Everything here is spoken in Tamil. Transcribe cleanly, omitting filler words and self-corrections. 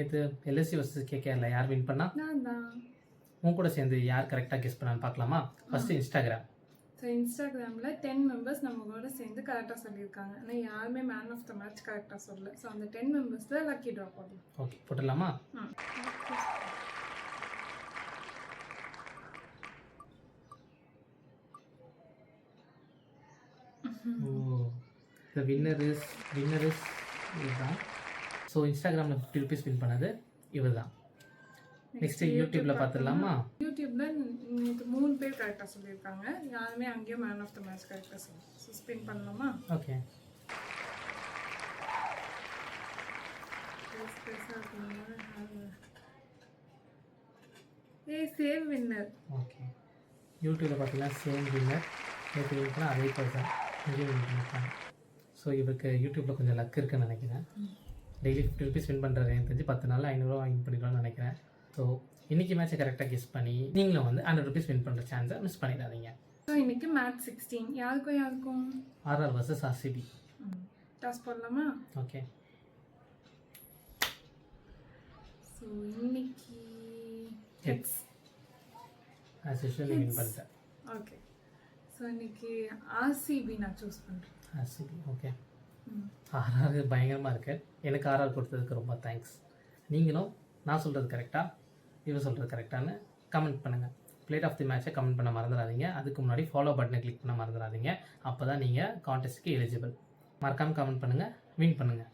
நேற்று எல்எஸ்சி வர்சஸ் கேகேஆரில் யார் வின் பண்ணா? நான் தான். உன் கூட சேர்ந்து யார் கரெக்டாக கெஸ் பண்ணான்னு பார்க்கலாமா? First Instagram. ஸோ இன்ஸ்டாகிராமில் 10 மெம்பர்ஸ் நம்ம கூட சேர்ந்து கரெக்டாக சொல்லியிருக்காங்க. ஆனால் யாருமே மேன் ஆஃப் த மேட்ச் கரெக்டாக சொல்லல. ஸோ அந்த 10 மெம்பர்ஸில் லக்கி ட்ரா போடலாம். ஓகே, போட்டுடலாமா? த வின்னர் இஸ் இதுதான். ஸோ இன்ஸ்டாகிராமில் 50 ருபீஸ் வின் பண்ணது இவர் தான். நெக்ஸ்ட் யூடியூப்ல பார்த்துடலாமா? யூடியூப்ல இன்னைக்கு 3 பேர் கரெக்டாக சொல்லியிருக்காங்க. யாருமே அங்கேயும் மேன் ஆஃப் த மேட்ச் கரெக்டாக சொல்லி. ஸோ ஸ்பின் பண்ணலாமா? ஓகே. Same winner. ஓகே, யூடியூப்ல பார்த்தீங்கன்னா சேம் வின்னர். நேற்று வின் பண்ணால் அதே பர்சன் இங்கேயும் வின் பண்ணியிருக்காங்க. ஸோ இவருக்கு யூடியூப்பில் கொஞ்சம் லக் இருக்குன்னு நினைக்கிறேன். டெய்லி 50 ருபீஸ் வின் பண்ணுறது எனக்கு தெரிஞ்சு 10 நாளில் 500 ரூபா வின் பண்ணிக்கலாம்னு நினைக்கிறேன். ஸோ இன்றைக்கி மேட்ச்சை கரெக்டாக கெஸ் பண்ணி நீங்களும் வந்து 100 ருபீஸ் வின் பண்ணுற சான்ஸை மிஸ் பண்ணிடாதீங்க. ஸோ இன்றைக்கி மேட்ச் 16 யாருக்கும் ஆர்ஆர் வர்சஸ் ஆர்சிபி. டாஸ் போடலாமா? ஓகே. ஸோ இன்னைக்கு ஹெட்ஸ் ஆஸ் யூஷுவல் வின் பண்ணிட்டேன். ஓகே. ஸோ இன்னைக்கு ஆர்சிபி நான் சூஸ் பண்ணுறேன். ஆர்சிபி. ஓகே. ஆர்ஆர் பயங்கரமாக இருக்கு. எனக்கு ஆர்ஆர் கொடுத்ததுக்கு ரொம்ப தேங்க்ஸ். நீங்களும் நான் சொல்கிறது கரெக்டாக இவர் சொல்கிறது கரெக்டானு கமெண்ட் பண்ணுங்கள். பிளேட் ஆஃப் தி மேட்சை கமெண்ட் பண்ண மறந்துடாதீங்க. அதுக்கு முன்னாடி ஃபாலோ பட்டனை கிளிக் பண்ண மறந்துடாதீங்க. அப்போ தான் நீங்கள் கான்டெஸ்ட்டுக்கு எலிஜிபிள். மறக்காமல் கமெண்ட் பண்ணுங்கள், வின் பண்ணுங்கள்.